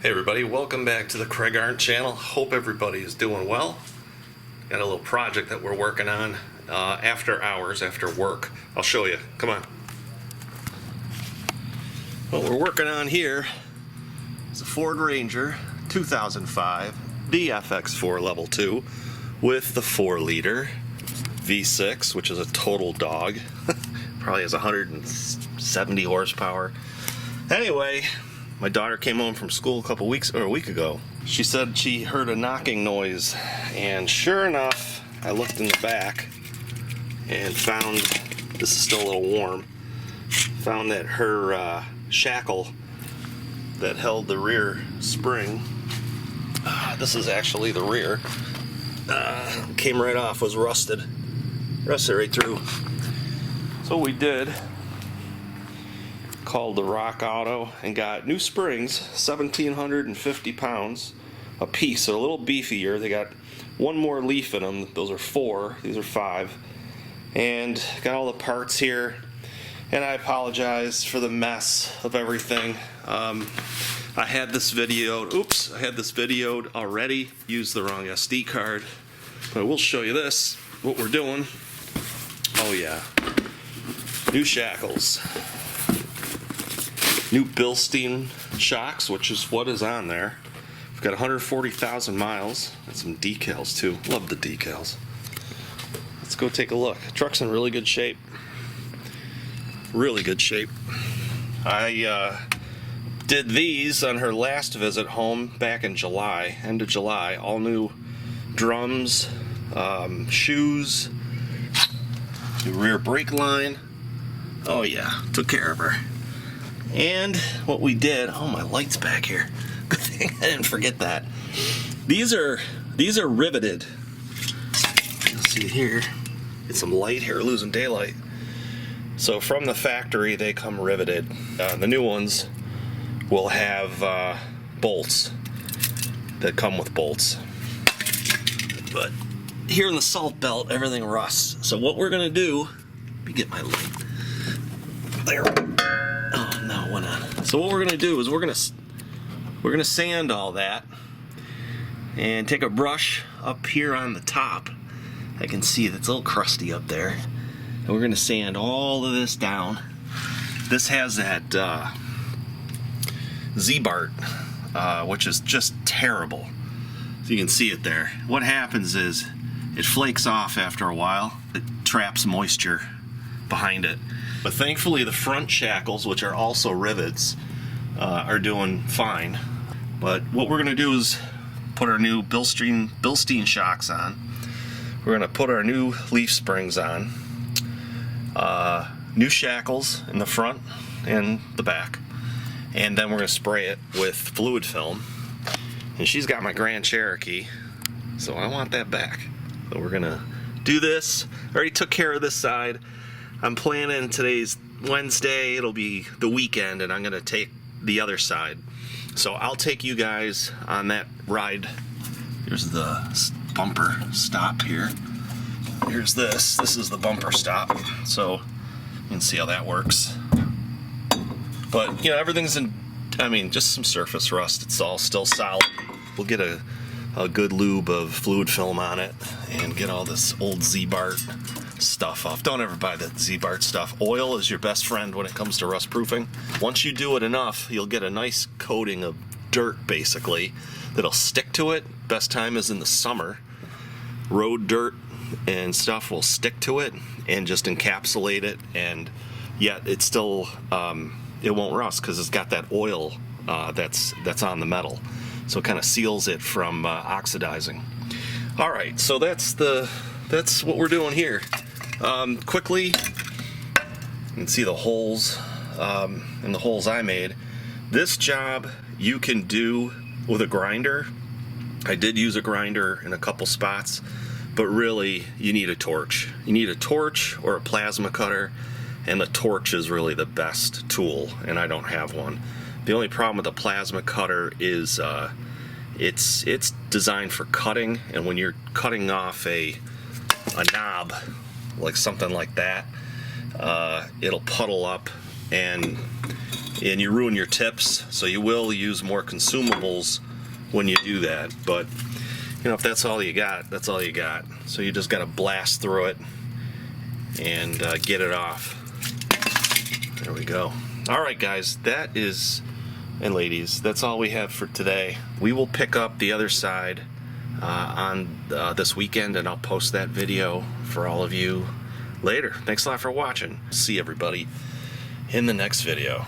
Hey everybody, welcome back to the Craig Arndt channel. Hope everybody is doing well. Got a little project that we're working on after hours, after work. I'll show you. Come on. What we're working on here is a Ford Ranger 2005 DFX4 Level 2 with the 4-liter V6, which is a total dog. Probably has 170 horsepower. Anyway, my daughter came home from school a week ago. She said she heard a knocking noise, and sure enough, I looked in the back and found, this is still a little warm, found that her shackle that held the rear spring, this is actually the rear, came right off, was rusted right through. So what we did, called the Rock Auto and got new springs, 1,750 pounds a piece, so a little beefier. They got one more leaf in them. Those are 4, these are 5, and got all the parts here. And I apologize for the mess of everything. I had this videoed already, used the wrong SD card, but we'll show you this, what we're doing. Oh yeah, new shackles. New Bilstein shocks, which is what is on there. We've got 140,000 miles and some decals too. Love the decals. Let's go take a look. Truck's in really good shape. Really good shape. I did these on her last visit home back in July, end of July. All new drums, shoes, new rear brake line. Oh yeah, took care of her. And what we did, oh, my light's back here. Good thing I didn't forget that. These are riveted. You'll see here. Get some light here, losing daylight. So from the factory, they come riveted. The new ones will have bolts that come with bolts. But here in the salt belt, everything rusts. So what we're gonna do, let me get my light. There. Oh no, it went on. So what we're gonna do is we're gonna sand all that and take a brush up here on the top. I can see that's a little crusty up there, and we're gonna sand all of this down. This has that Z-Bart, which is just terrible. So you can see it there. What happens is it flakes off after a while. It traps moisture behind it. But thankfully the front shackles, which are also rivets, are doing fine. But what we're going to do is put our new Bilstein shocks on. We're going to put our new leaf springs on. New shackles in the front and the back. And then we're going to spray it with fluid film. And she's got my Grand Cherokee, so I want that back. So we're going to do this. I already took care of this side. I'm planning, today's Wednesday, it'll be the weekend, and I'm going to take the other side. So I'll take you guys on that ride. Here's the bumper stop here. Here's this. This is the bumper stop. So you can see how that works. But, you know, everything's just some surface rust. It's all still solid. We'll get a good lube of fluid film on it and get all this old Z-Bart stuff off. Don't ever buy that Z-Bart stuff. Oil is your best friend when it comes to rust proofing. Once you do it enough, you'll get a nice coating of dirt, basically, that'll stick to it. Best time is in the summer. Road dirt and stuff will stick to it and just encapsulate it, and yet it's still it won't rust because it's got that oil that's on the metal, so it kind of seals it from oxidizing. All right, so that's what we're doing here. Quickly, you can see the holes and the holes I made. This job you can do with a grinder. I did use a grinder in a couple spots, but really you need a torch. You need a torch or a plasma cutter, and the torch is really the best tool, and I don't have one. The only problem with the plasma cutter is it's designed for cutting, and when you're cutting off a knob like something like that, it'll puddle up and you ruin your tips. So you will use more consumables when you do that. But you know, if that's all you got, that's all you got. So you just got to blast through it and get it off. There we go. All right, guys, that is, and ladies, that's all we have for today. We will pick up the other side on this weekend, and I'll post that video for all of you later. Thanks a lot for watching. See everybody in the next video.